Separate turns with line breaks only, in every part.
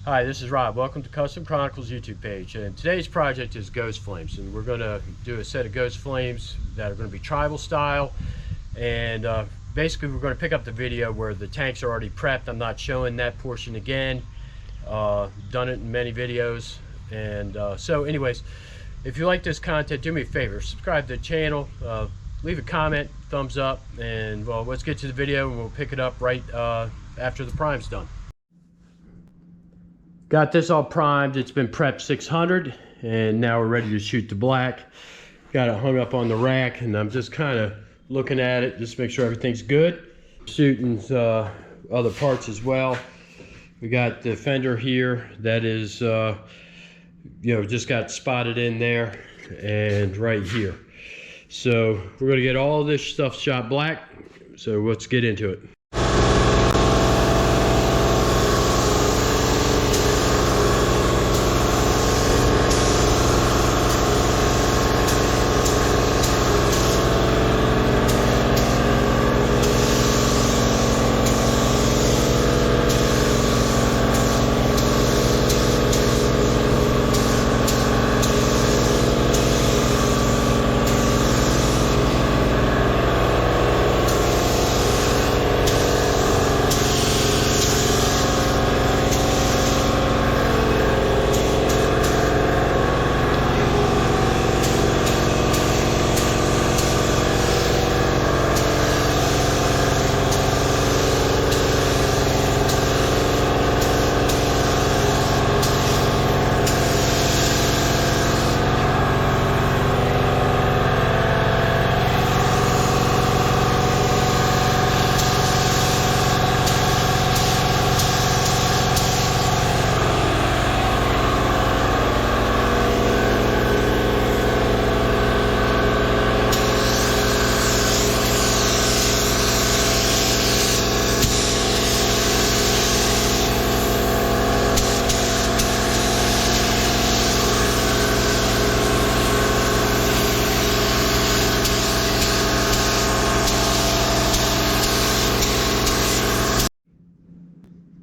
Hi, this is Rob. Welcome to Custom Chronicles YouTube page. And today's project is ghost flames, and we're going to do a set of ghost flames that are going to be tribal style. And basically, we're going to pick up the video where the tanks are already prepped. I'm not showing that portion again. Done it in many videos. And so, anyways, if you like this content, do me a favor: subscribe to the channel, leave a comment, thumbs up, and well, let's get to the video, and we'll pick it up right after the prime's done. Got this all primed. It's been prepped 600, and now we're ready to shoot the black. Got it hung up on the rack, and I'm just kind of looking at it just to make sure everything's good. Shooting other parts as well. We got the fender here that is just got spotted in there, and right here. So we're going to get all this stuff shot black, so let's get into it.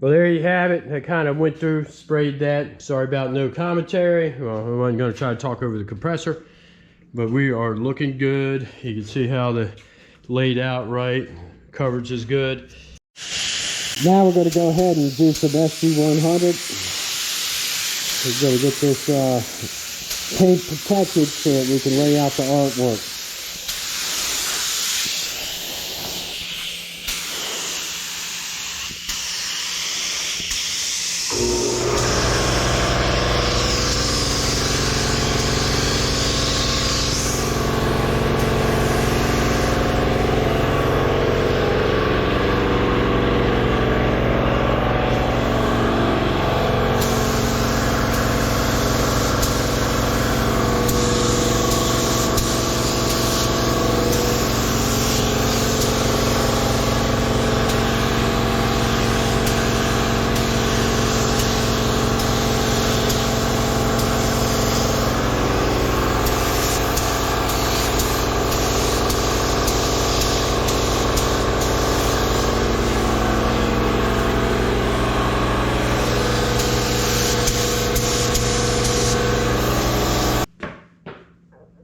Well, there you have it. I kind of went through, sprayed that. Sorry about no commentary. Well, I wasn't going to try to talk over the compressor, but we are looking good. You can see how the laid out right. Coverage is good. Now we're going to go ahead and do some SG100. We're going to get this paint protected so that we can lay out the artwork.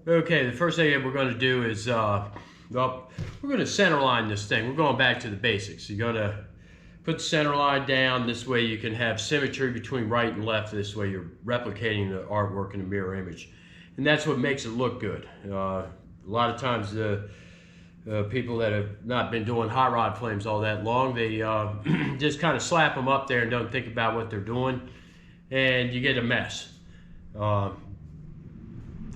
Okay, the first thing that we're going to do is, we're going to center line this thing. We're going back to the basics. You're going to put the center line down. This way you can have symmetry between right and left. This way you're replicating the artwork in a mirror image. And that's what makes it look good. A lot of times the people that have not been doing hot rod flames all that long, they just kind of slap them up there and don't think about what they're doing. And you get a mess.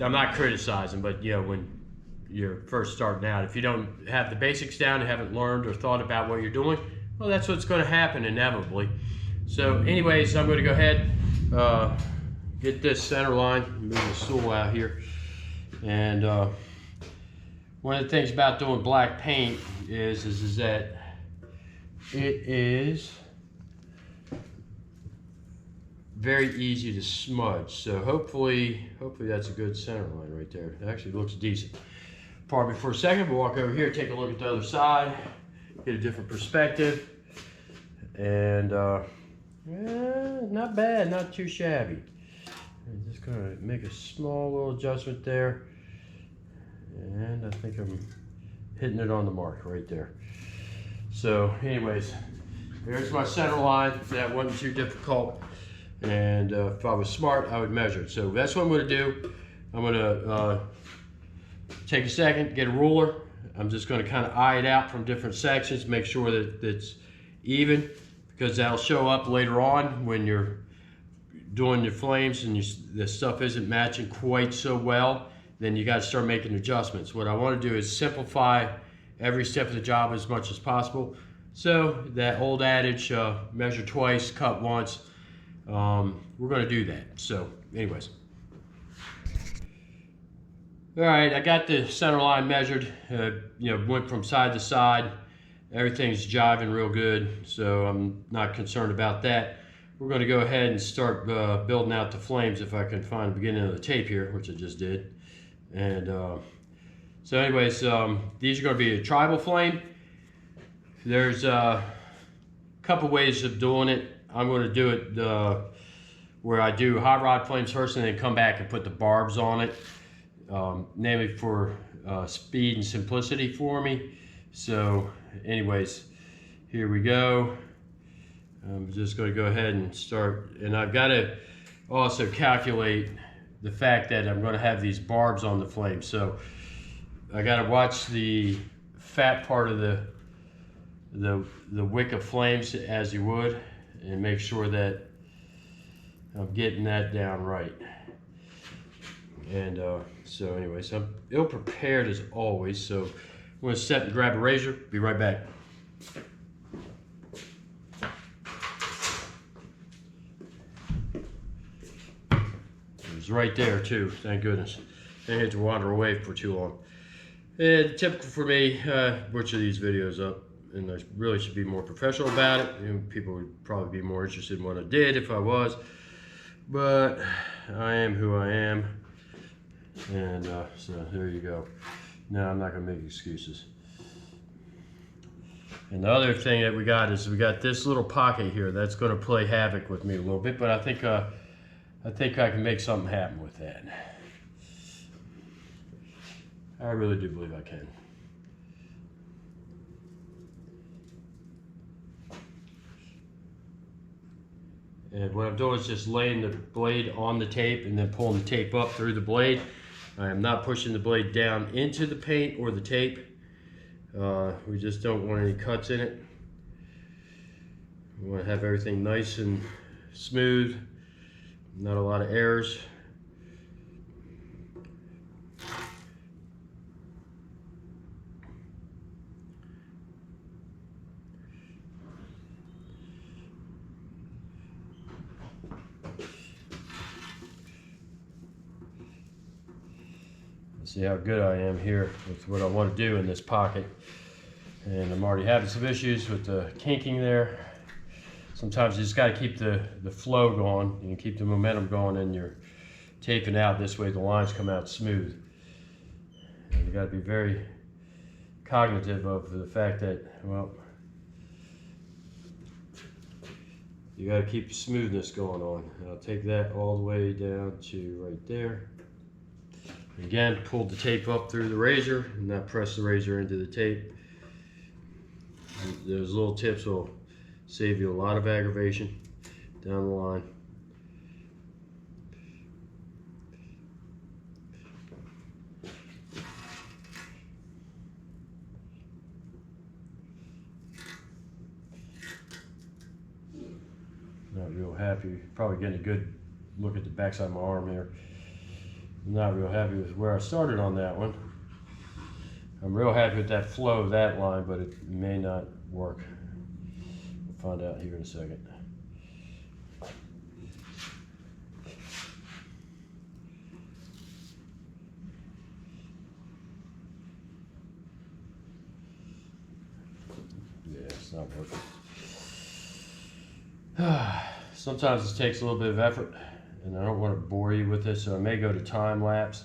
I'm not criticizing, but when you're first starting out, if you don't have the basics down, haven't learned or thought about what you're doing, well, that's what's going to happen inevitably. So anyways, I'm going to go ahead, get this center line, move the stool out here. And one of the things about doing black paint is that it is very easy to smudge. So hopefully that's a good center line right there. It actually looks decent. Pardon me for a second. We'll walk over here, take a look at the other side, get a different perspective. And not bad, not too shabby. I'm just gonna make a small little adjustment there. And I think I'm hitting it on the mark right there. So anyways, there's my center line. That wasn't too difficult. And if I was smart, I would measure it. So that's what I'm gonna do. I'm gonna take a second, get a ruler. I'm just gonna kind of eye it out from different sections, make sure that it's even, because that'll show up later on when you're doing your flames and the stuff isn't matching quite so well. Then you gotta start making adjustments. What I wanna do is simplify every step of the job as much as possible. So that old adage, measure twice, cut once, we're gonna do that. So anyways. All right, I got the center line measured, went from side to side. Everything's jiving real good, so I'm not concerned about that. We're gonna go ahead and start building out the flames if I can find the beginning of the tape here, which I just did. And so anyways, these are gonna be a tribal flame. There's a couple ways of doing it. I'm gonna do it where I do hot rod flames first and then come back and put the barbs on it. Namely for speed and simplicity for me. So anyways, here we go. I'm just going to go ahead and start, and I've got to also calculate the fact that I'm going to have these barbs on the flame. So I got to watch the fat part of the wick of flames as you would, and make sure that I'm getting that down right. And so anyways, I'm ill prepared as always, so I'm going to step and grab a razor. Be right back. It was right there too, thank goodness. I didn't have to wander away for too long. And typical for me, butcher these videos up, and I really should be more professional about it. People would probably be more interested in what I did if I was, but I am who I am. And so there you go. No, I'm not gonna make excuses. And the other thing that we got is we got this little pocket here that's gonna play havoc with me a little bit, but I think I can make something happen with that. I really do believe I can. And what I'm doing is just laying the blade on the tape and then pulling the tape up through the blade. I am not pushing the blade down into the paint or the tape. We just don't want any cuts in it. We want to have everything nice and smooth, not a lot of errors. See how good I am here with what I want to do in this pocket. And I'm already having some issues with the kinking there. Sometimes you just got to keep the flow going and keep the momentum going, and you're taping out this way the lines come out smooth. And you got to be very cognitive of the fact that, well, you got to keep the smoothness going on. And I'll take that all the way down to right there. Again, pull the tape up through the razor and not press the razor into the tape. Those little tips will save you a lot of aggravation down the line. Not real happy. Probably getting a good look at the backside of my arm here. I'm not real happy with where I started on that one. I'm real happy with that flow of that line, but it may not work. We'll find out here in a second. Yeah, it's not working. Sometimes it takes a little bit of effort, and I don't want to bore you with this, so I may go to time lapse.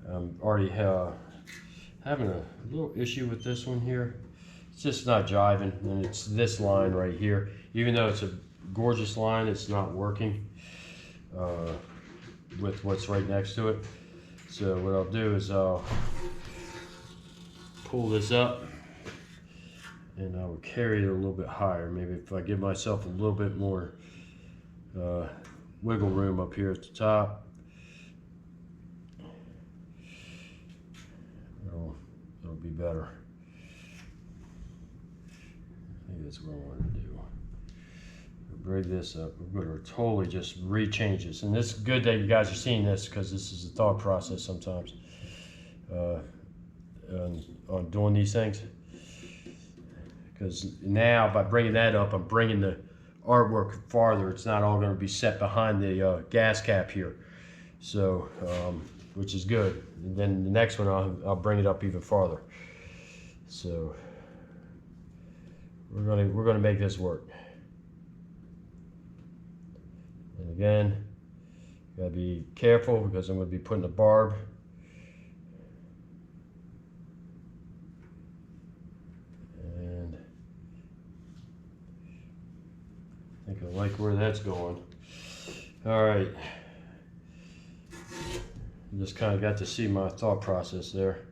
I'm already having a little issue with this one here. It's just not jiving, and it's this line right here. Even though it's a gorgeous line that's not working with what's right next to it. So what I'll do is I'll pull this up and I will carry it a little bit higher. Maybe if I give myself a little bit more wiggle room up here at the top, it'll be better. I think that's what I want to do. Break this up. We're going to totally just re-change this. And it's good that you guys are seeing this, because this is a thought process sometimes on doing these things. Because now by bringing that up, I'm bringing the artwork farther. It's not all going to be set behind the gas cap here. So, which is good. And then the next one, I'll bring it up even farther. So we're gonna make this work. And again, you gotta be careful because I'm gonna be putting a barb. And I think I like where that's going. All right. Just kind of got to see my thought process there.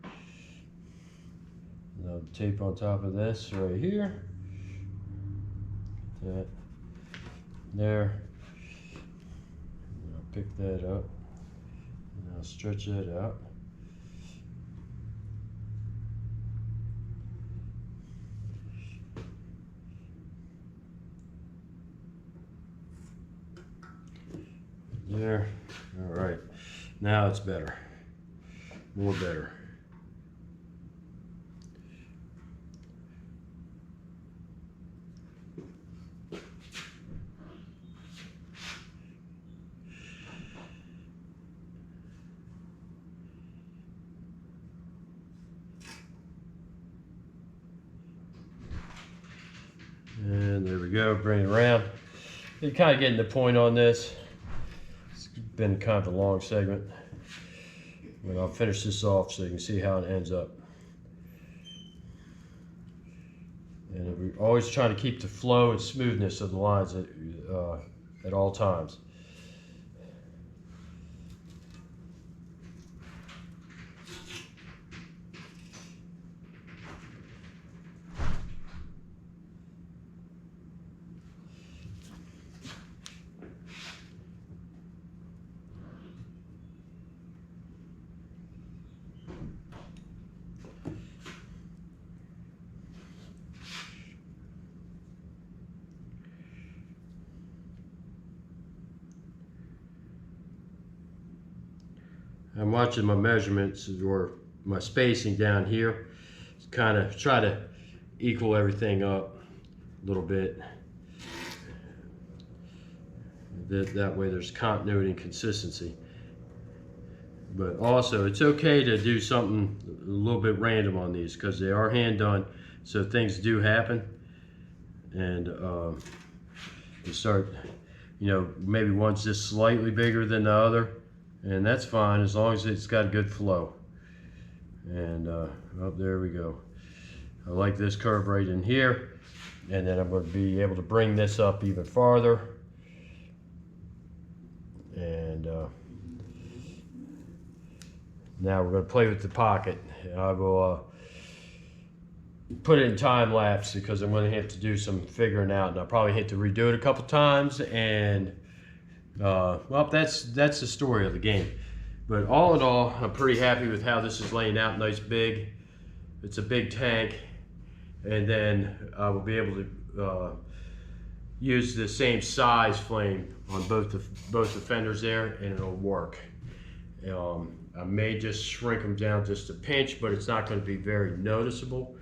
Now tape on top of this right here. That there. And I'll pick that up and I'll stretch that out. There. All right. Now it's better. More better. And there we go, bring it around. You're kind of getting the point on this. It's been kind of a long segment, but I'll finish this off so you can see how it ends up. And we're always trying to keep the flow and smoothness of the lines at all times. I'm watching my measurements or my spacing down here. Kind of try to equal everything up a little bit. That way there's continuity and consistency. But also it's okay to do something a little bit random on these because they are hand done, so things do happen. And you start, you know, maybe one's just slightly bigger than the other, and that's fine as long as it's got good flow. And oh, there we go. I like this curve right in here, and then I'm going to be able to bring this up even farther. And now we're going to play with the pocket. I will put it in time lapse because I'm going to have to do some figuring out, and I'll probably have to redo it a couple times. And well, that's the story of the game. But all in all, I'm pretty happy with how this is laying out. Nice big. It's a big tank, and then I will be able to use the same size flame on both the fenders there, and it'll work. I may just shrink them down just a pinch, but it's not going to be very noticeable.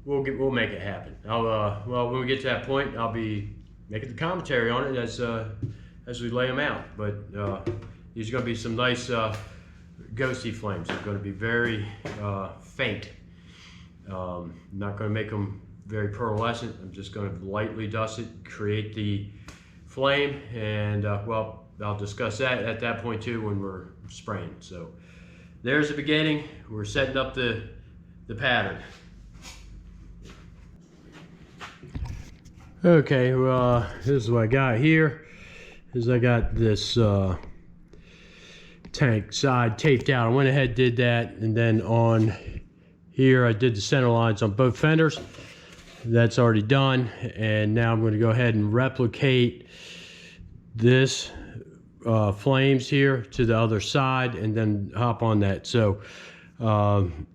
We'll make it happen. Well, when we get to that point, I'll be making the commentary on it as we lay them out. But these are going to be some nice ghosty flames. They're going to be very faint. I'm not going to make them very pearlescent. I'm just going to lightly dust it, create the flame, and well, I'll discuss that at that point too when we're spraying. So there's the beginning. We're setting up the pattern. Okay, well, this is what I got here. I got this tank side taped out. I went ahead, did that, and then on here I did the center lines on both fenders. That's already done, and now I'm going to go ahead and replicate this flames here to the other side and then hop on that. So I'm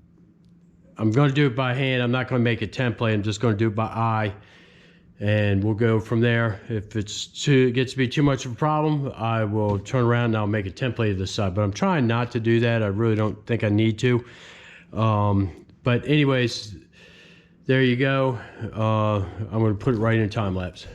going to do it by hand. I'm not going to make a template. I'm just going to do it by eye, and we'll go from there. If it gets to be too much of a problem, I will turn around and I'll make a template of this side, but I'm trying not to do that. I really don't think I need to. But anyways, there you go. I'm going to put it right in time lapse.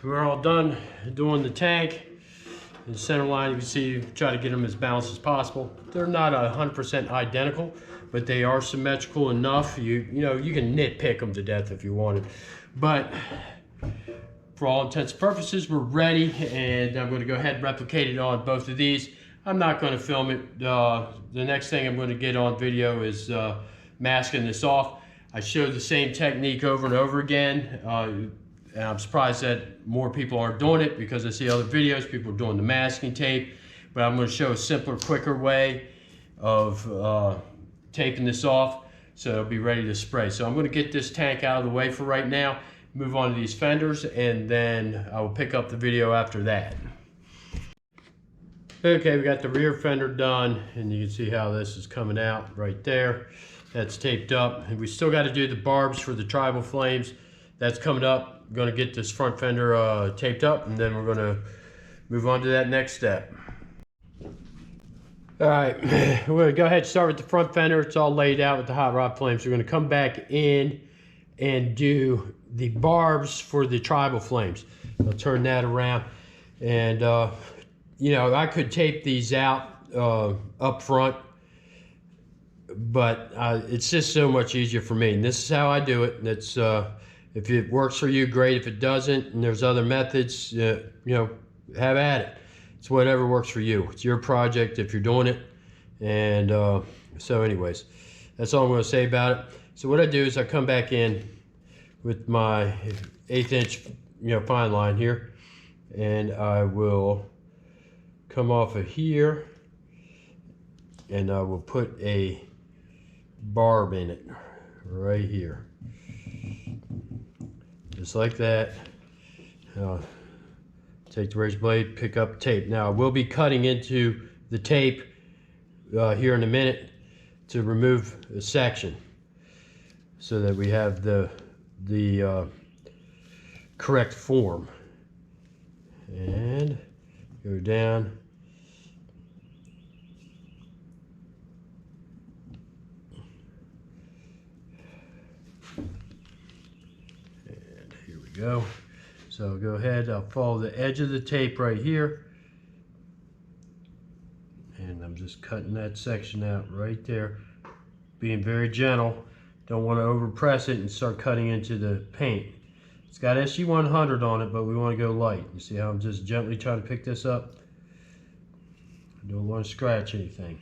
We're all done doing the tank. The center line, you can see, try to get them as balanced as possible. They're not 100% identical, but they are symmetrical enough. You know, you can nitpick them to death if you wanted. But for all intents and purposes, we're ready, and I'm going to go ahead and replicate it on both of these. I'm not going to film it. The next thing I'm going to get on video is masking this off. I showed the same technique over and over again. And I'm surprised that more people aren't doing it, because I see other videos, people are doing the masking tape. But I'm going to show a simpler, quicker way of taping this off so it'll be ready to spray. So I'm going to get this tank out of the way for right now, move on to these fenders, and then I will pick up the video after that. Okay, we got the rear fender done, and you can see how this is coming out right there. That's taped up, and we still got to do the barbs for the tribal flames. That's coming up. I'm going to get this front fender taped up, and then we're going to move on to that next step. All right, we're going to go ahead and start with the front fender. It's all laid out with the hot rod flames. We're going to come back in and do the barbs for the tribal flames. I'll turn that around, and you know, I could tape these out up front, but it's just so much easier for me, and this is how I do it. That's if it works for you, great. If it doesn't, and there's other methods, you know, have at it. It's whatever works for you. It's your project if you're doing it. And so anyways, that's all I'm going to say about it. So what I do is I come back in with my 1/8 inch, you know, fine line here, and I will come off of here, and I will put a barb in it right here. Just like that. Take the razor blade, pick up tape. Now I will be cutting into the tape here in a minute to remove a section so that we have the correct form. And go down. Go. So go ahead, I'll follow the edge of the tape right here, and I'm just cutting that section out right there, being very gentle. Don't want to over press it and start cutting into the paint. It's got SG100 on it, but we want to go light. You see how I'm just gently trying to pick this up? I don't want to scratch anything.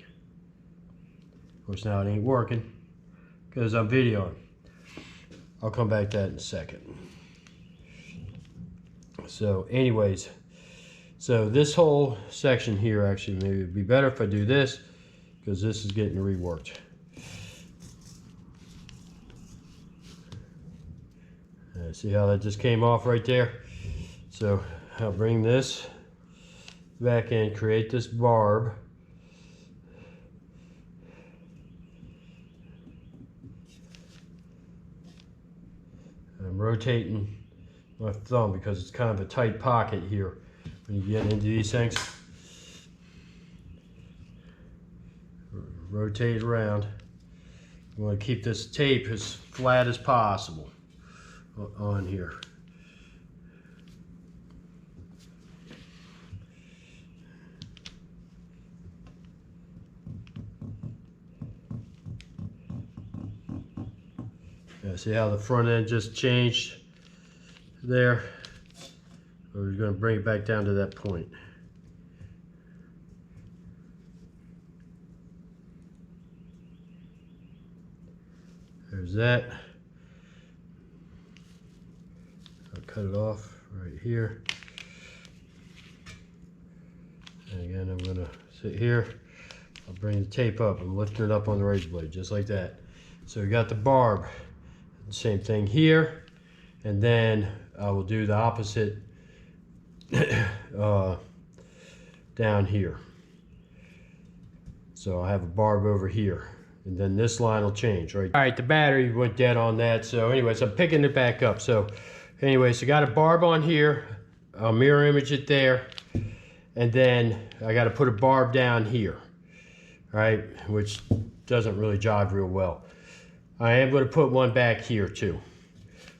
Of course now it ain't working because I'm videoing. I'll come back to that in a second. So anyways, so this whole section here, actually maybe it'd be better if I do this, because this is getting reworked. See how that just came off right there? So I'll bring this back in, create this barb. I'm rotating my thumb because it's kind of a tight pocket here when you get into these things. Rotate it around. You want to keep this tape as flat as possible on here. Yeah, see how the front end just changed there? We're going to bring it back down to that point. There's that. I'll cut it off right here. And again, I'm going to sit here. I'll bring the tape up. I'm lifting it up on the razor blade, just like that. So we got the barb. Same thing here. And then I will do the opposite down here. So I have a barb over here. And then this line will change, right? All right, the battery went dead on that. So anyways, I'm picking it back up. So anyways, I got a barb on here. I'll mirror image it there. And then I got to put a barb down here, right? Which doesn't really jive real well. I am going to put one back here too,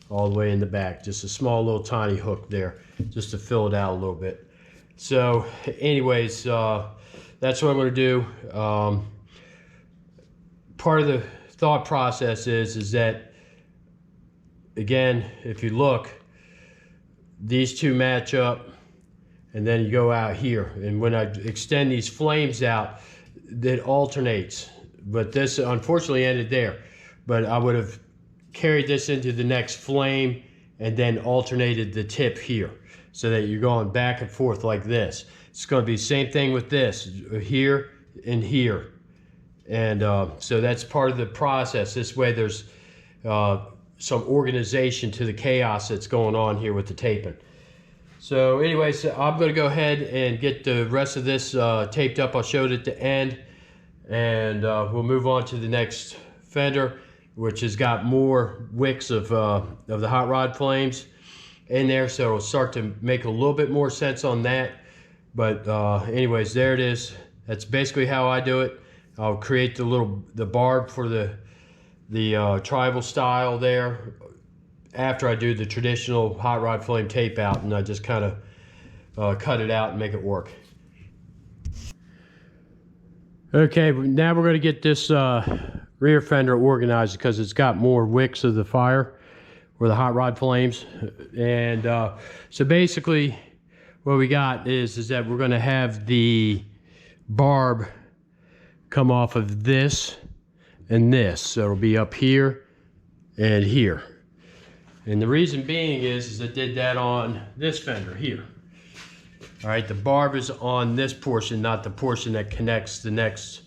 all the way in the back. Just a small little tiny hook there, just to fill it out a little bit. So anyways, that's what I'm going to do. Part of the thought process is that, again, if you look, these two match up, and then you go out here. And when I extend these flames out, it alternates. But this unfortunately ended there. But I would have carried this into the next flame and then alternated the tip here so that you're going back and forth like this. It's going to be the same thing with this, here and here. And so that's part of the process. This way there's some organization to the chaos that's going on here with the taping. So anyways, I'm going to go ahead and get the rest of this taped up. I'll show it at the end. And we'll move on to the next fender, which has got more wicks of the hot rod flames in there. So it'll start to make a little bit more sense on that. But anyways, there it is. That's basically how I do it. I'll create the barb for the tribal style there after I do the traditional hot rod flame tape out, and I just kind of cut it out and make it work. Okay, now we're going to get this rear fender organized because it's got more wicks of the fire or the hot rod flames. And so basically what we got is that we're going to have the barb come off of this and this. So it'll be up here and here. And the reason being is I did that on this fender here. All right, the barb is on this portion, not the portion that connects the next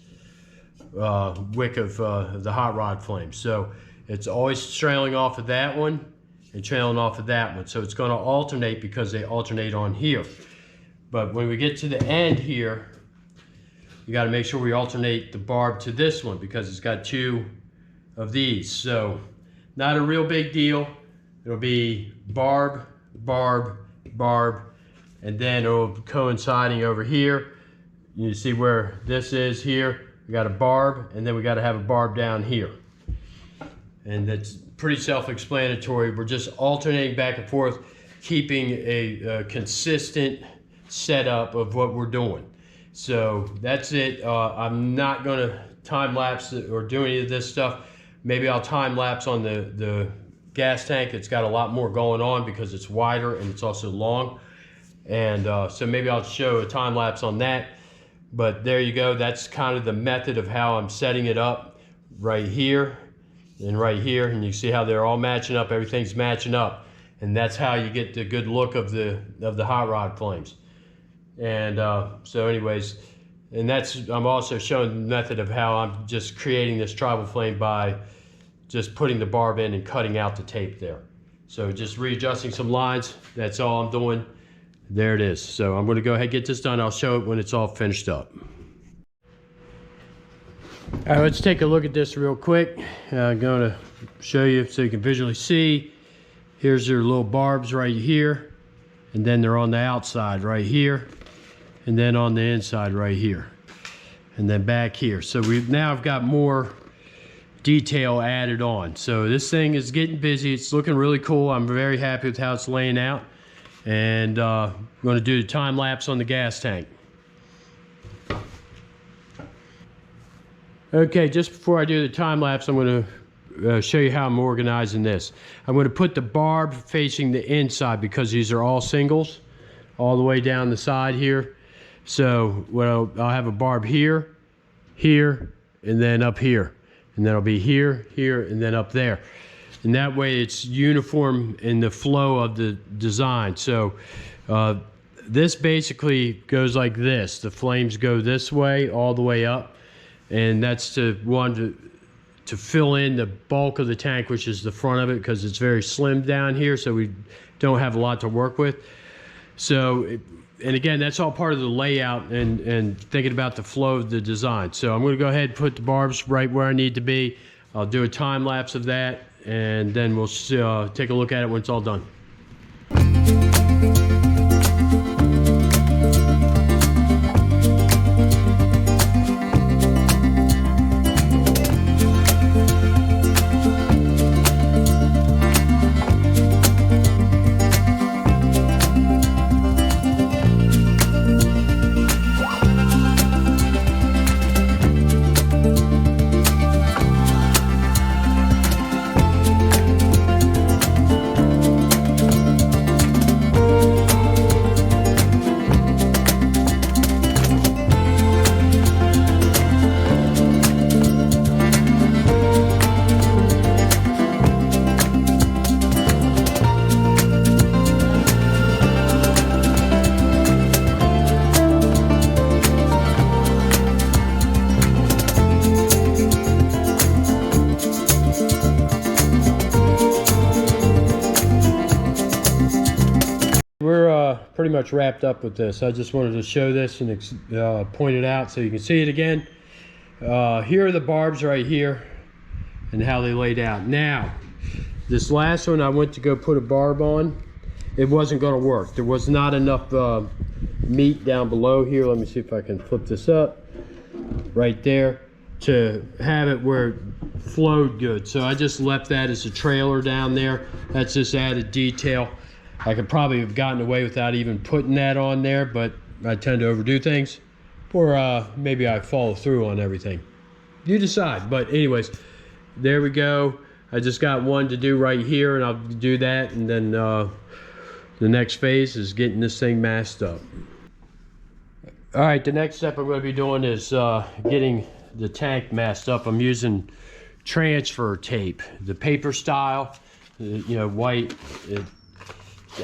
wick of the hot rod flame. So it's always trailing off of that one and trailing off of that one. So it's going to alternate because they alternate on here. But when we get to the end here, you got to make sure we alternate the barb to this one because it's got two of these. So not a real big deal. It'll be barb, barb, barb, and then it'll be coinciding over here. You see where this is here. We got a barb, and then we got to have a barb down here. And that's pretty self-explanatory. We're just alternating back and forth, keeping a consistent setup of what we're doing. So that's it. I'm not going to time lapse or do any of this stuff. Maybe I'll time lapse on the gas tank. It's got a lot more going on because it's wider and it's also long. And so maybe I'll show a time lapse on that. But there you go. That's kind of the method of how I'm setting it up right here. and right here, and you see how they're all matching up, everything's matching up. And that's how you get the good look of the hot rod flames. And so anyways, and I'm also showing the method of how I'm just creating this tribal flame by just putting the barb in and cutting out the tape there. So just readjusting some lines, that's all I'm doing. There it is. So I'm going to go ahead and get this done. I'll show it when it's all finished up. All right, let's take a look at this real quick. I'm going to show you so you can visually see. Here's your little barbs right here, and then they're on the outside right here, and then on the inside right here, and then back here. So we've now got more detail added on. So this thing is getting busy. It's looking really cool. I'm very happy with how it's laying out, and I'm going to do the time lapse on the gas tank. Okay, just before I do the time lapse, I'm going to show you how I'm organizing this. I'm going to put the barb facing the inside because these are all singles all the way down the side here. So I'll have a barb here, here, and then up here, and then it'll be here, here, and then up there. And that way it's uniform in the flow of the design. So this basically goes like this. The flames go this way all the way up, and that's to fill in the bulk of the tank, which is the front of it, because it's very slim down here, so we don't have a lot to work with. So, and again, that's all part of the layout and thinking about the flow of the design. So I'm going to go ahead and put the barbs right where I need to be. I'll do a time lapse of that, and then we'll take a look at it when it's all done. We're pretty much wrapped up with this. I just wanted to show this and point it out so you can see it again. Here are the barbs right here and how they laid out. Now, this last one I went to go put a barb on. It wasn't going to work. There was not enough meat down below here. Let me see if I can flip this up. Right there to have it where it flowed good. So I just left that as a trailer down there. That's just added detail. I could probably have gotten away without even putting that on there, but I tend to overdo things. Or maybe I follow through on everything. You decide. But anyways, there we go. I just got one to do right here, and I'll do that. And then the next phase is getting this thing masked up. All right, the next step I'm going to be doing is getting the tank masked up. I'm using transfer tape, the paper style, you know, white. It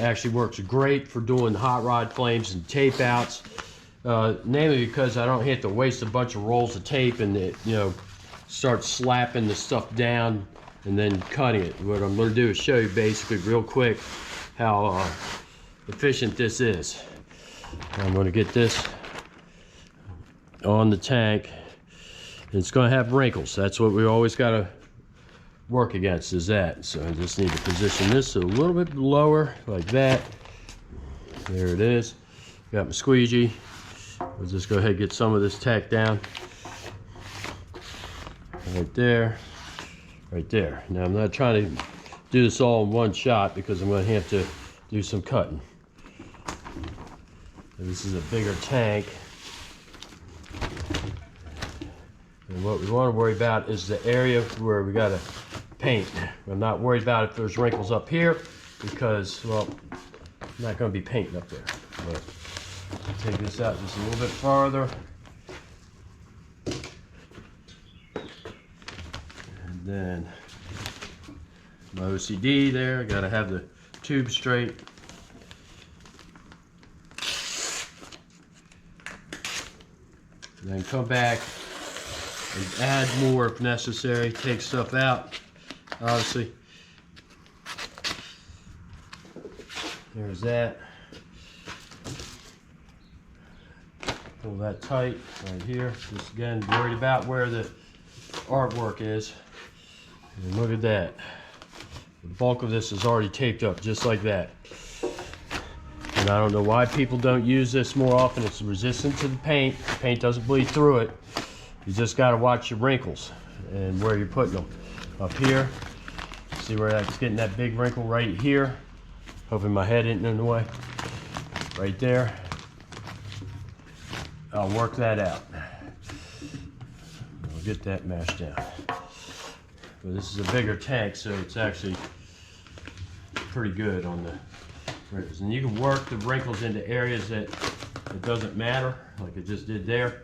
actually works great for doing hot rod flames and tape outs, namely because I don't have to waste a bunch of rolls of tape and it, you know, start slapping the stuff down and then cutting it. What I'm going to do is show you basically real quick how efficient this is. I'm going to get this on the tank. It's going to have wrinkles. That's what we always got to work against, is that. So I just need to position this a little bit lower like that. There it is. Got my squeegee. We'll just go ahead and get some of this tack down right there, right there. Now I'm not trying to do this all in one shot because I'm going to have to do some cutting. This is a bigger tank, and what we want to worry about is the area where we got to paint. I'm not worried about if there's wrinkles up here because, well, I'm not going to be painting up there. But I'll take this out just a little bit farther. And then my OCD there. I gotta have the tube straight. And then come back and add more if necessary. Take stuff out, obviously. There's that. Pull that tight right here. Just again, worried about where the artwork is. And look at that. The bulk of this is already taped up just like that. And I don't know why people don't use this more often. It's resistant to the paint. The paint doesn't bleed through it. You just got to watch your wrinkles and where you're putting them. Up here, see where that's getting that big wrinkle right here. Hoping my head isn't in the way. Right there. I'll work that out. I'll get that mashed down. But this is a bigger tank, so it's actually pretty good on the wrinkles. And you can work the wrinkles into areas that it doesn't matter, like it just did there.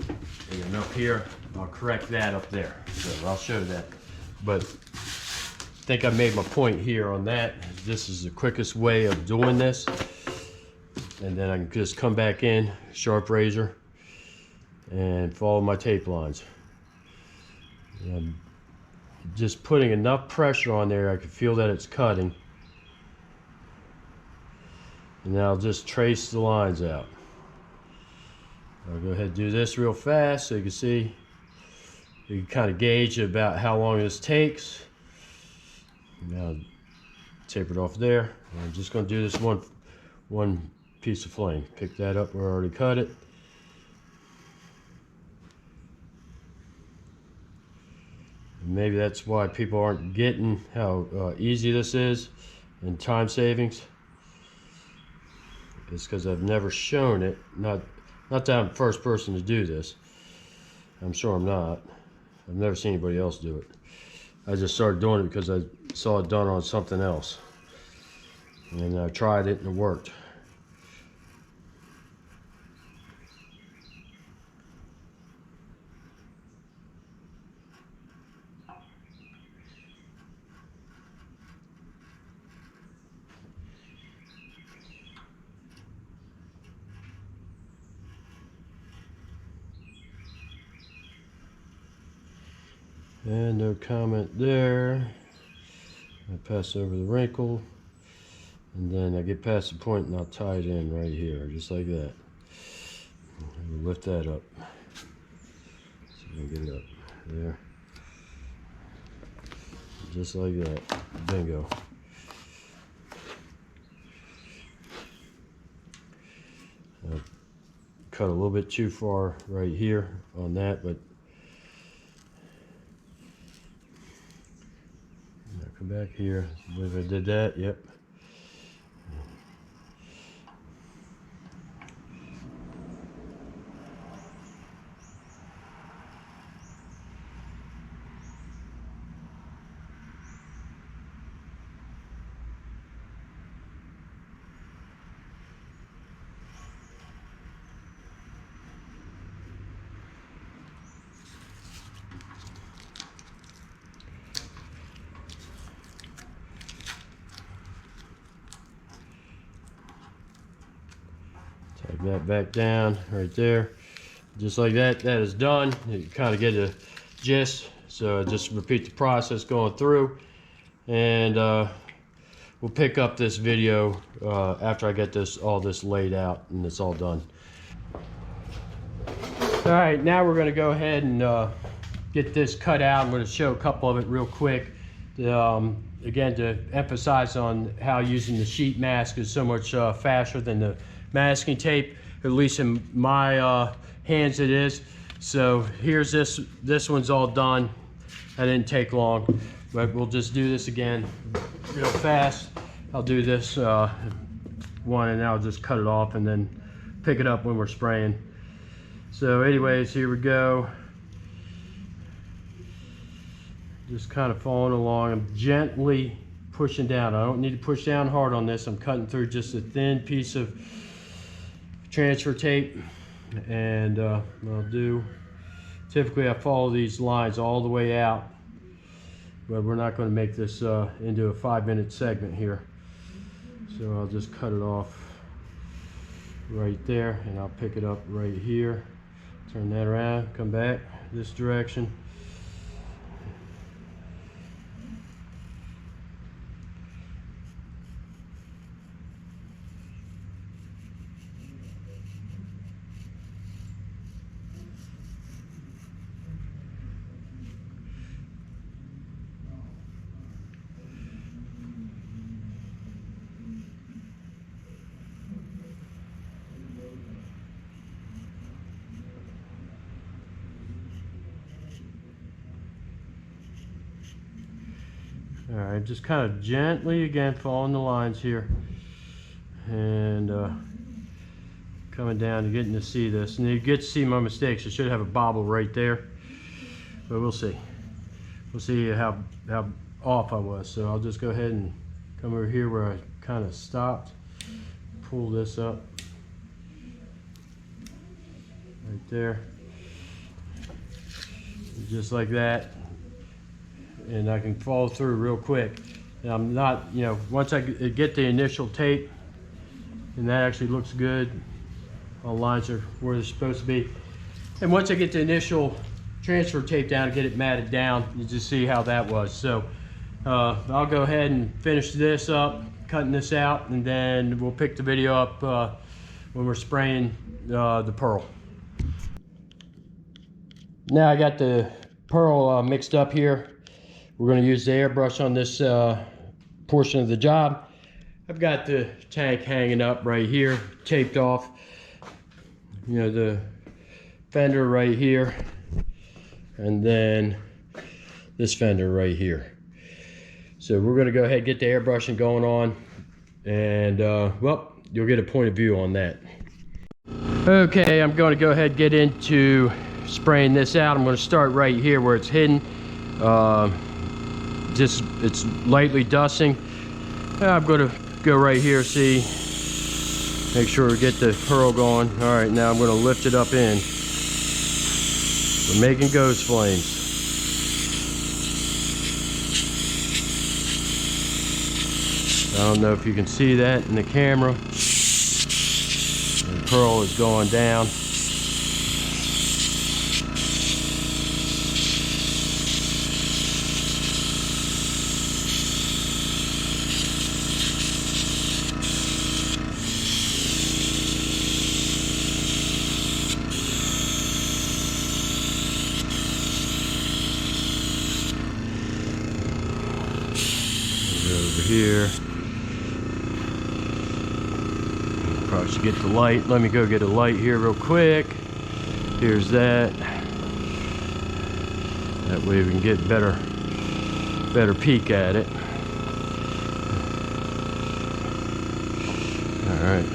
And then up here, I'll correct that up there. So I'll show that. But I think I made my point here on that. This is the quickest way of doing this. And then I can just come back in, sharp razor, and follow my tape lines. And I'm just putting enough pressure on there, I can feel that it's cutting. And then I'll just trace the lines out. I'll go ahead and do this real fast so you can see. You can kind of gauge about how long this takes. Now taper it off there. I'm just going to do this one piece of flame. Pick that up where I already cut it. And maybe that's why people aren't getting how easy this is and time savings. It's because I've never shown it. Not that I'm the first person to do this. I'm sure I'm not. I've never seen anybody else do it. I just started doing it because I saw it done on something else. And I tried it and it worked. And no comment there. I pass over the wrinkle, and then I get past the point and I'll tie it in right here, just like that. And lift that up. So I can get it up there. Just like that. Bingo. I cut a little bit too far right here on that, but come back here. I believe I did that. Yep. Take that back down right there. Just like that, that is done. You kind of get a gist. So just repeat the process going through. And we'll pick up this video after I get all this laid out and it's all done. All right, now we're gonna go ahead and get this cut out. I'm gonna show a couple of it real quick. Again, to emphasize on how using the sheet mask is so much faster than the masking tape, at least in my hands it is. So here's this one's all done. That didn't take long, but we'll just do this again real fast. I'll do this one and I'll just cut it off and then pick it up when we're spraying. So anyways, here we go. Just kind of following along. I'm gently pushing down. I don't need to push down hard on this. I'm cutting through just a thin piece of transfer tape, and I'll do, typically I follow these lines all the way out, but we're not going to make this into a 5-minute segment here. So I'll just cut it off right there, and I'll pick it up right here, turn that around, come back this direction. All right, just kind of gently again following the lines here, and coming down and getting to see this, and you get to see my mistakes. I should have a bobble right there, but we'll see. We'll see how off I was. So I'll just go ahead and come over here where I kind of stopped, pull this up right there, just like that. And I can follow through real quick. And I'm not, you know, once I get the initial tape, and that actually looks good, all lines are where they're supposed to be. And once I get the initial transfer tape down and get it matted down, you just see how that was. So I'll go ahead and finish this up, cutting this out, and then we'll pick the video up when we're spraying the pearl. Now I got the pearl mixed up here. We're going to use the airbrush on this portion of the job. I've got the tank hanging up right here, taped off. You know, the fender right here, and then this fender right here. So we're going to go ahead and get the airbrushing going on, and well, you'll get a point of view on that. Okay, I'm going to go ahead and get into spraying this out. I'm going to start right here where it's hidden. Just it's lightly dusting. I'm going to go right here, see, make sure we get the pearl going. All right, now I'm going to lift it up in. We're making ghost flames. I don't know if you can see that in the camera. The pearl is going down. Over here, probably should get the light. Let me go get a light here real quick. Here's that. That way we can get better peek at it. All right.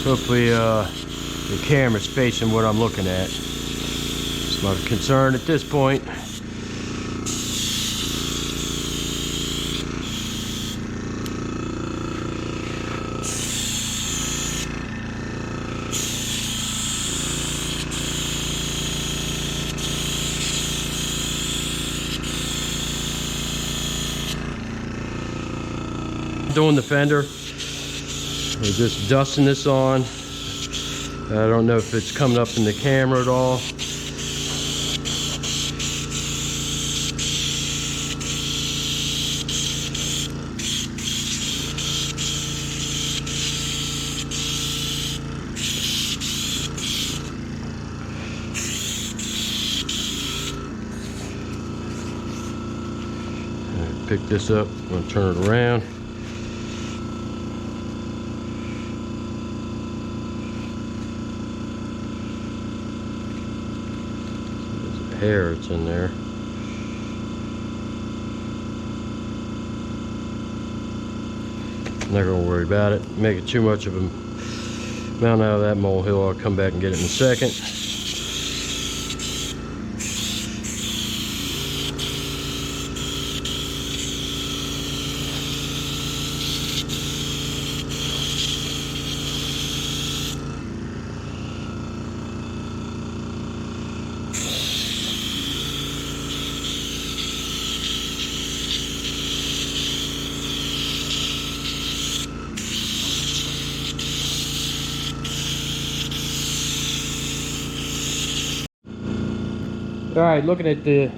Hopefully the camera's facing what I'm looking at. It's my concern at this point. Doing the fender. We're just dusting this on. I don't know if it's coming up in the camera at all. Pick this up, I'm going to turn it around. Hair, it's in there. I'm not gonna worry about it. Make it too much of a amount out of that molehill. I'll come back and get it in a second. All right, looking at the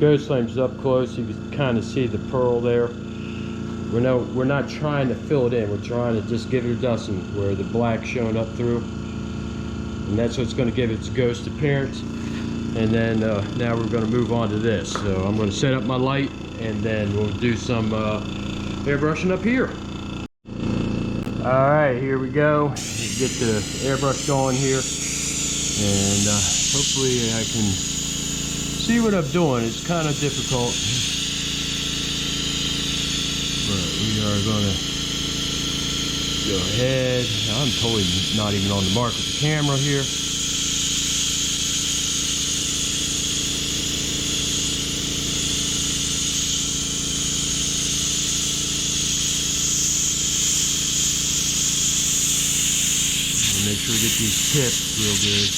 ghost flames up close, you can kind of see the pearl there. We're not trying to fill it in. We're trying to just give it a dusting where the black's showing up through, and that's what's going to give it its ghost appearance. And then now we're going to move on to this. So I'm going to set up my light, and then we'll do some airbrushing up here. All right, here we go. Get the airbrush going here, and hopefully I can see what I'm doing. It's kind of difficult, but we are going to go ahead. I'm totally not even on the mark with the camera here. Make sure we get these tips real good.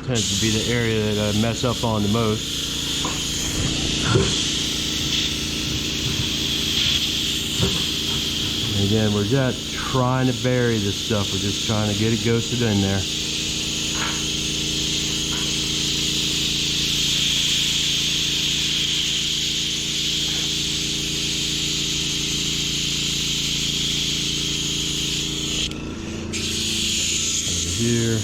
Tends to be the area that I mess up on the most. And again, we're just trying to bury this stuff. We're just trying to get it ghosted in there. Here.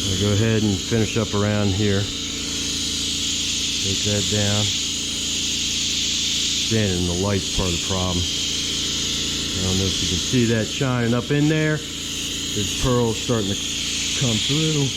I'll go ahead and finish up around here. Take that down. Standing in the light's part of the problem. I don't know if you can see that shining up in there. This pearl's starting to come through.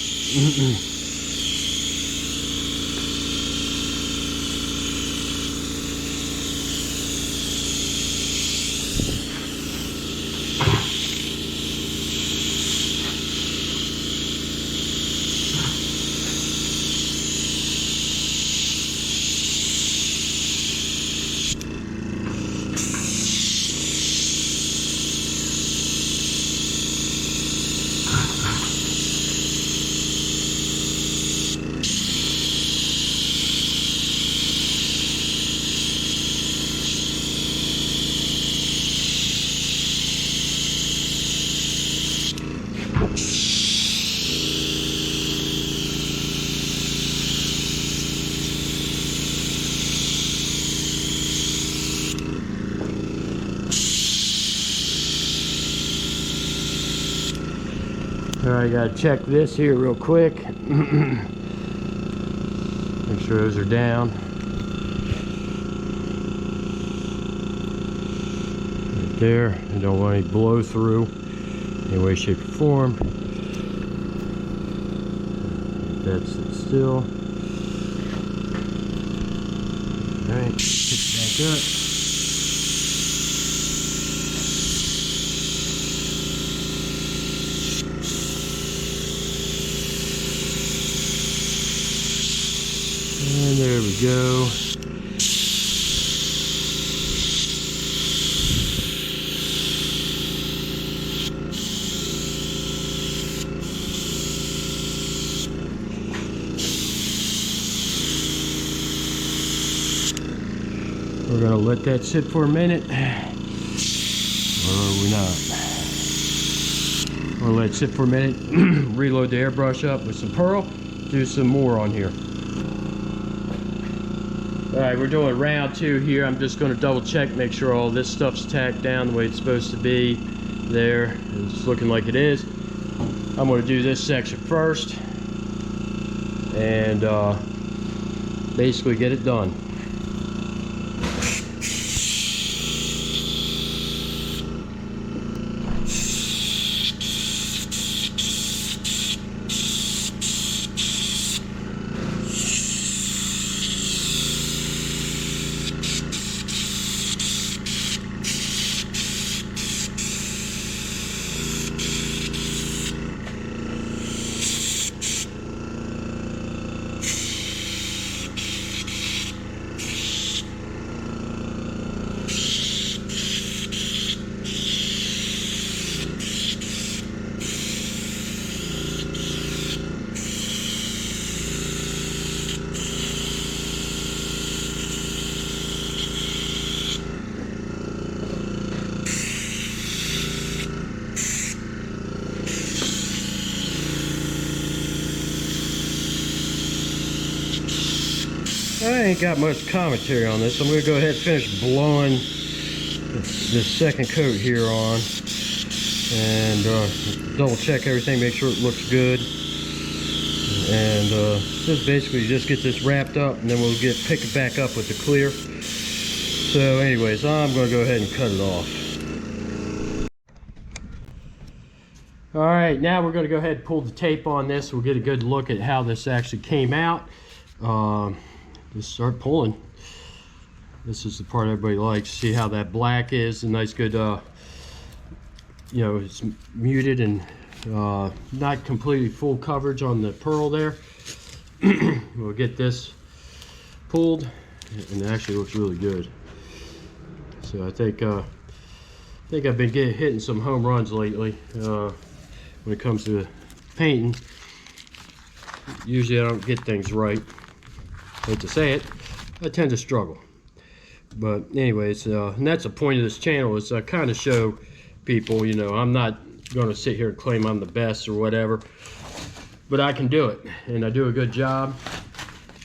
Alright, gotta check this here real quick. Make sure those are down. Right there. You don't want any blow through any way, shape, or form. That's it still. Alright, pick it back up. And there we go. We're going to let that sit for a minute. Or are we not? We'll let it sit for a minute. Reload the airbrush up with some pearl. Do some more on here. Alright, we're doing round 2 here. I'm just going to double check, make sure all this stuff's tacked down the way it's supposed to be. There, it's looking like it is. I'm going to do this section first and basically get it done. ain't got much commentary on this. I'm going to go ahead and finish blowing this second coat here on, and double check everything, make sure it looks good, and just basically just get this wrapped up, and then we'll pick it back up with the clear. So anyways, I'm going to go ahead and cut it off. All right, now we're going to go ahead and pull the tape on this. We'll get a good look at how this actually came out. Just start pulling. This is the part everybody likes. See how that black is, a nice good, you know, it's muted and not completely full coverage on the pearl there. We'll get this pulled, and it actually looks really good. So I think I've been hitting some home runs lately when it comes to painting. Usually I don't get things right. I hate to say it, I tend to struggle. But anyways, and that's the point of this channel, is I kind of show people, you know, I'm not going to sit here and claim I'm the best or whatever, but I can do it, and I do a good job.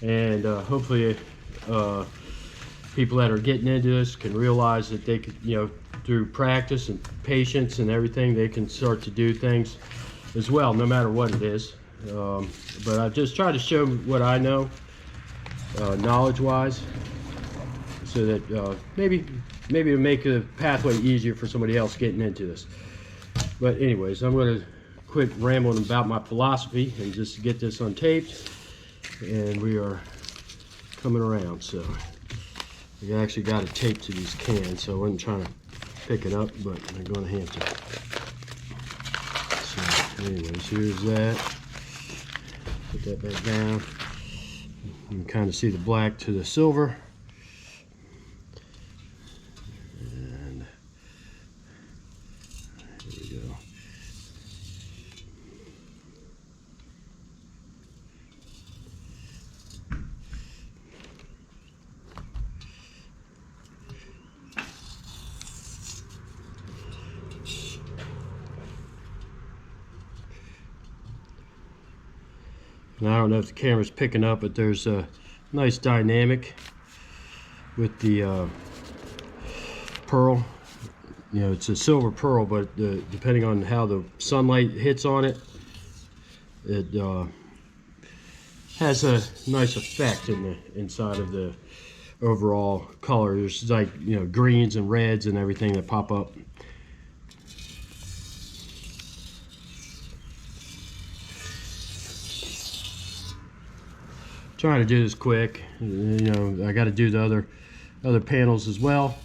And hopefully people that are getting into this can realize that they could, you know, through practice and patience and everything, they can start to do things as well, no matter what it is. But I just try to show what I know, knowledge-wise, so that maybe it'll make a pathway easier for somebody else getting into this. But anyways, I'm going to quit rambling about my philosophy and just get this untaped, and we are coming around. So we actually got it taped to these cans, so I wasn't trying to pick it up, but I'm going to have to. So anyways, here's that. Put that back down. You can kind of see the black to the silver. And here we go. And I don't know if the camera's picking up, but there's a nice dynamic with the pearl. You know, it's a silver pearl, but depending on how the sunlight hits on it, it has a nice effect in the inside of the overall color. There's like, you know, greens and reds and everything that pop up. Trying to do this quick, you know. I got to do the other panels as well.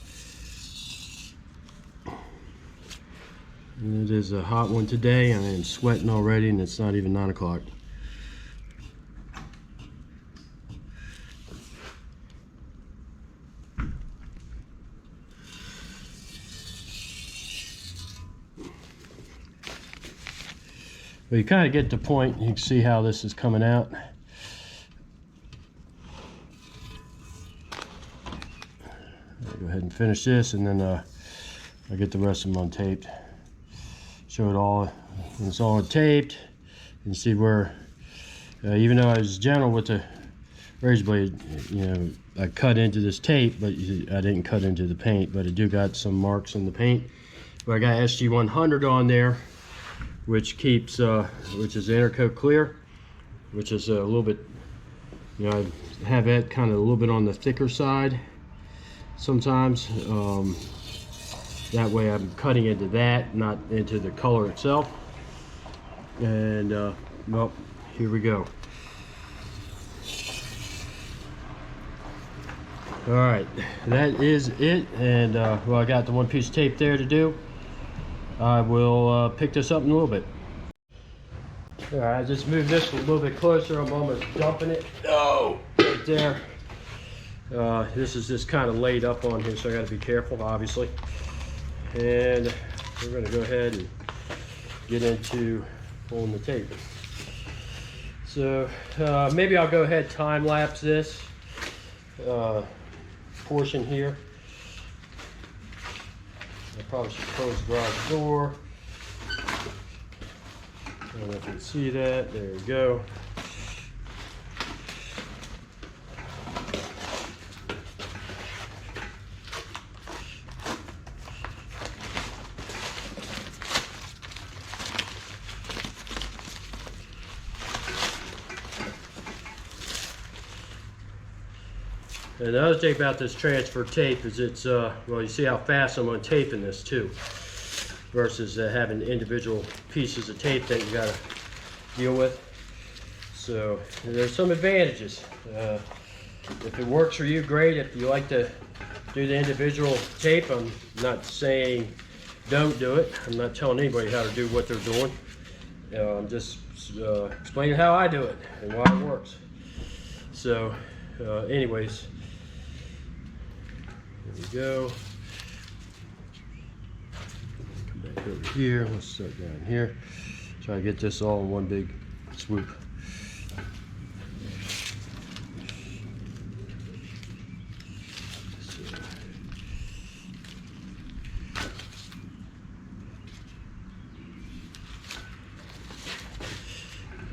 And it is a hot one today. I am sweating already, and it's not even 9 o'clock. But you kind of get the point. You can see how this is coming out. Go ahead and finish this, and then I'll get the rest of them untaped. Show it all when it's all untaped. You can see where, even though I was gentle with the razor blade, you know, I cut into this tape, but I didn't cut into the paint. But I do got some marks in the paint. But I got SG100 on there, which keeps, which is the intercoat clear, which is a little bit, you know, I have that kind of a little bit on the thicker side sometimes. That way I'm cutting into that, not into the color itself. And well, here we go. All right, that is it. And well, I got the one piece of tape there to do. I will pick this up in a little bit. All right, I just moved this a little bit closer. I'm almost dumping it. Oh, right there. This is just kind of laid up on here, so I got to be careful, obviously. And we're going to go ahead and get into pulling the tape. So maybe I'll go ahead and time lapse this portion here. I probably should close the garage door. I don't know if you can see that. There we go. And the other thing about this transfer tape is it's, well, you see how fast I'm untaping this too, versus having individual pieces of tape that you gotta deal with. So there's some advantages. If it works for you, great. If you like to do the individual tape, I'm not saying don't do it. I'm not telling anybody how to do what they're doing. I'm just explaining how I do it and why it works. So anyways, there we go. Come back over here. Let's start down here. Try to get this all in one big swoop.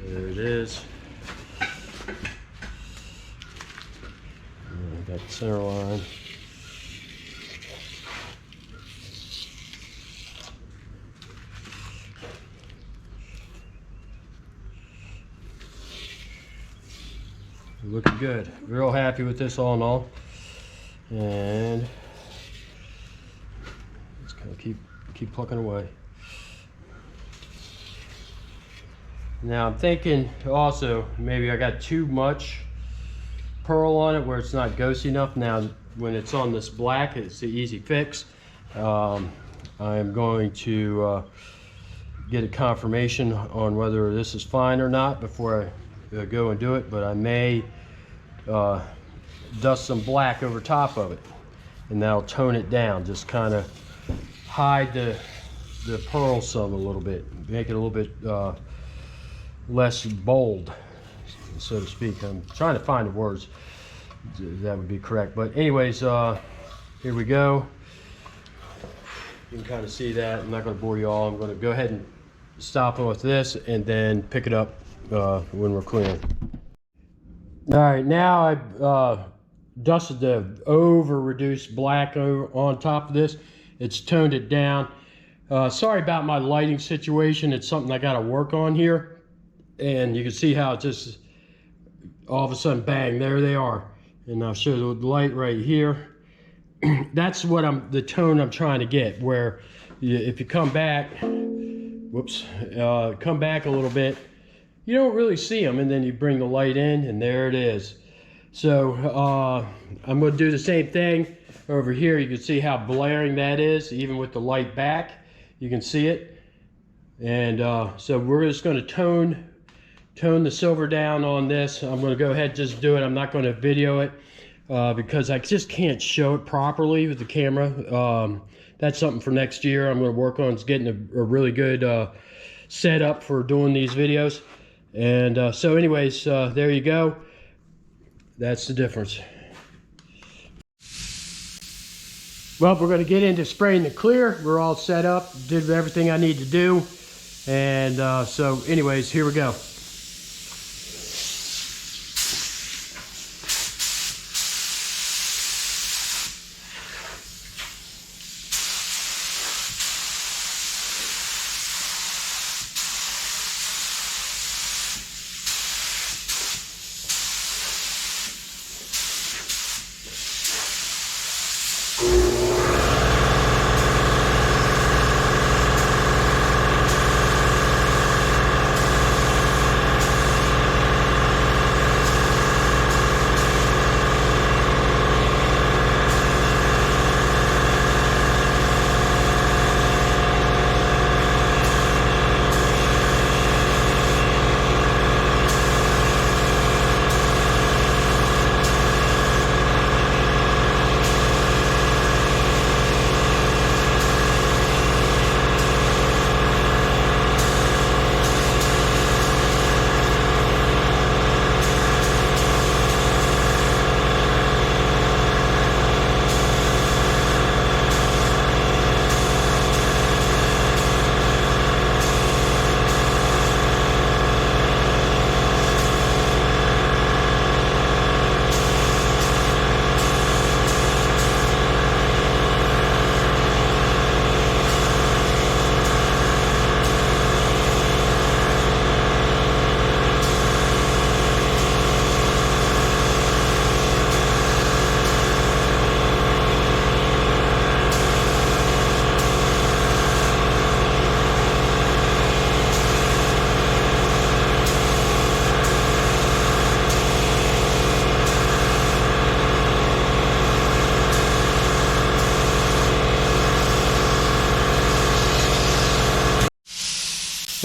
There it is. Got the center line. Looking good. Real happy with this all in all. And just kind of keep plucking away. Now I'm thinking also maybe I got too much pearl on it where it's not ghosty enough. Now when it's on this black, it's the easy fix. I'm going to get a confirmation on whether this is fine or not before I go and do it, but I may dust some black over top of it, and that'll tone it down, just kind of hide the pearl some a little bit, make it a little bit less bold, so to speak. I'm trying to find the words that would be correct, but anyways, here we go. You can kind of see that. I'm not going to bore you all. I'm going to go ahead and stop with this and then pick it up when we're clearing. All right, now I've dusted the over reduced black on top of this. It's toned it down. Sorry about my lighting situation. It's something I got to work on here. And you can see how it just all of a sudden, bang, there they are. And I'll show the light right here. That's what the tone I'm trying to get, where if you come back, whoops, come back a little bit, you don't really see them, and then you bring the light in and there it is. So I'm going to do the same thing over here. You can see how blaring that is, even with the light back, you can see it. And so we're just going to tone the silver down on this. I'm going to go ahead and just do it. I'm not going to video it because I just can't show it properly with the camera. That's something for next year. I'm going to work on getting a really good setup for doing these videos. And so anyways, there you go. That's the difference. Well, we're going to get into spraying the clear. We're all set up, did everything I need to do. And so anyways, here we go.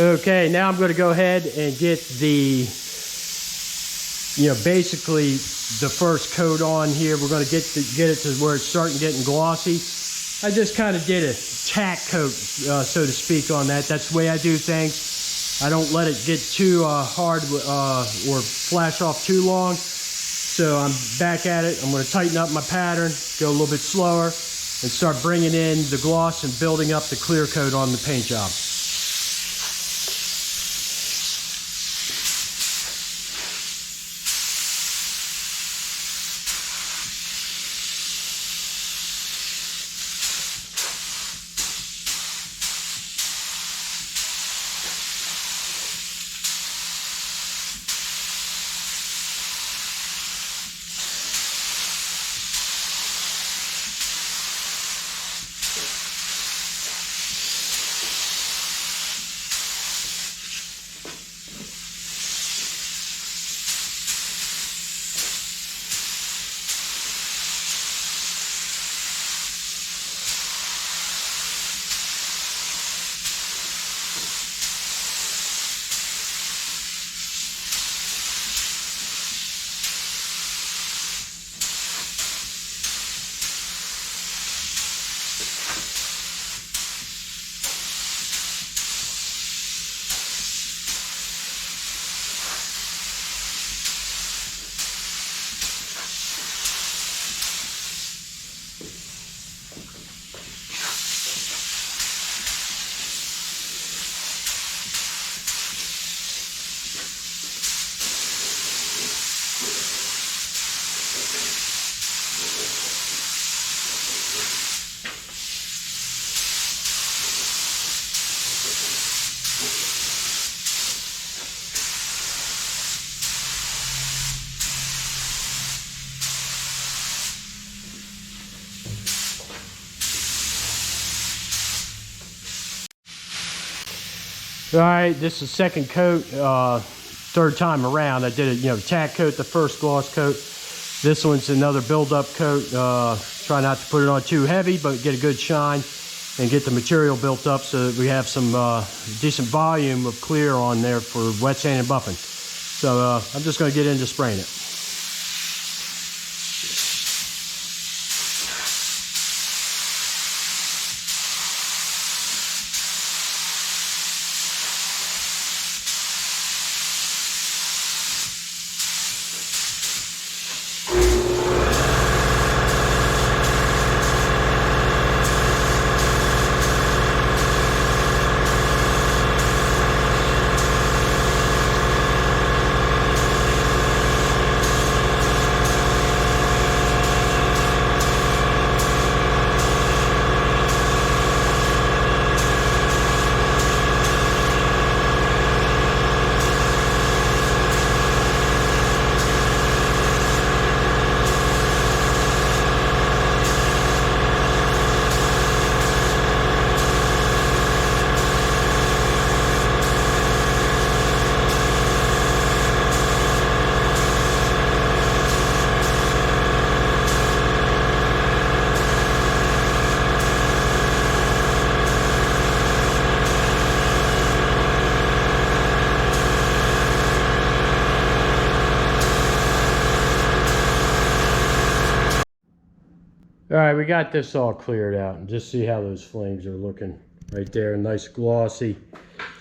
Okay, now I'm going to go ahead and get the, basically the first coat on here. We're going to get it to where it's starting getting glossy. I just kind of did a tack coat, so to speak, on that. That's the way I do things. I don't let it get too hard or flash off too long. So I'm back at it. I'm going to tighten up my pattern, go a little bit slower, and start bringing in the gloss and building up the clear coat on the paint job. All right, this is second coat, third time around. I did a tack coat, the first gloss coat. This one's another build-up coat. Try not to put it on too heavy, but get a good shine and get the material built up so that we have some decent volume of clear on there for wet sand and buffing. So I'm just going to get into spraying it. All right, we got this all cleared out, and just see how those flames are looking right there. Nice glossy.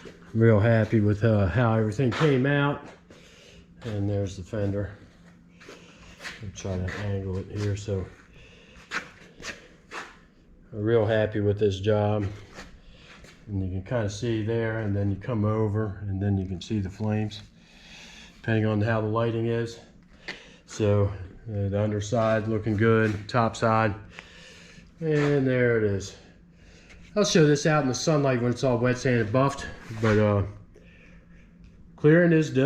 I'm real happy with how everything came out. And there's the fender. I'm trying to angle it here, so I'm real happy with this job. And you can kind of see there, and then you come over, and then you can see the flames, depending on how the lighting is. So the underside looking good, top side, and there it is. I'll show this out in the sunlight when it's all wet sanded buffed, but clearing is done.